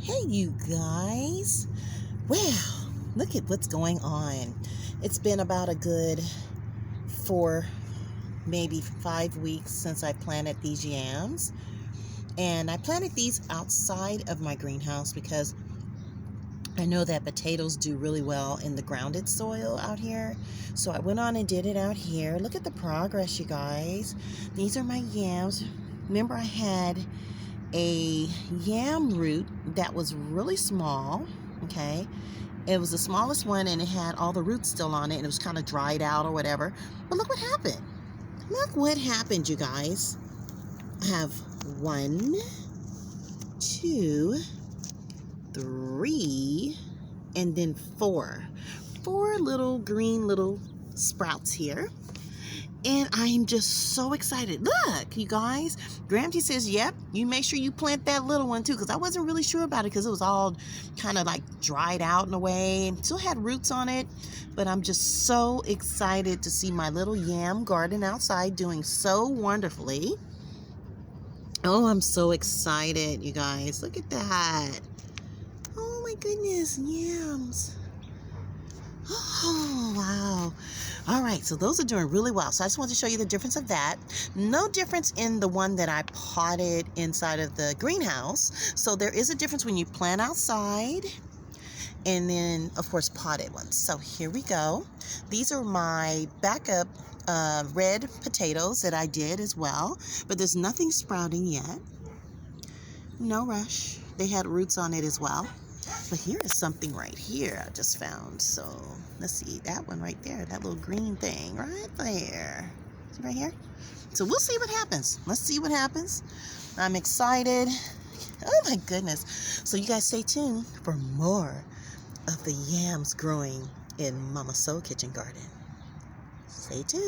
Hey, you guys. Well, look at what's going on. It's been about a good 4, maybe 5 weeks since I planted these yams. And I planted these outside of my greenhouse because I know that potatoes do really well in the grounded soil out here. So I went on and did it out here. Look at the progress, you guys. These are my yams. Remember, I had a yam root that was really small. Okay, it was the smallest one and it had all the roots still on it and it was kind of dried out or whatever. But look what happened. Look what happened, you guys. I have 1, 2, 3, and then 4 little green little sprouts here. And I'm just so excited. Look, you guys. Gramsci says, yep, you make sure you plant that little one too, because I wasn't really sure about it because it was all kind of like dried out in a way. Still had roots on it, but I'm just so excited to see my little yam garden outside doing so wonderfully. Oh, I'm so excited, you guys. Look at that. Oh my goodness, yams. Oh, wow. All right, so those are doing really well. So I just want to show you the difference of that. No difference in the one that I potted inside of the greenhouse. So there is a difference when you plant outside and then, of course, potted ones. So here we go. These are my backup red potatoes that I did as well, but there's nothing sprouting yet. No rush. They had roots on it as well. But here is something right here I just found. So let's see, that one right there, that little green thing right there. See right here? So we'll see what happens. Let's see what happens. I'm excited. Oh my goodness. So you guys stay tuned for more of the yams growing in Mama Soul Kitchen Garden. Stay tuned.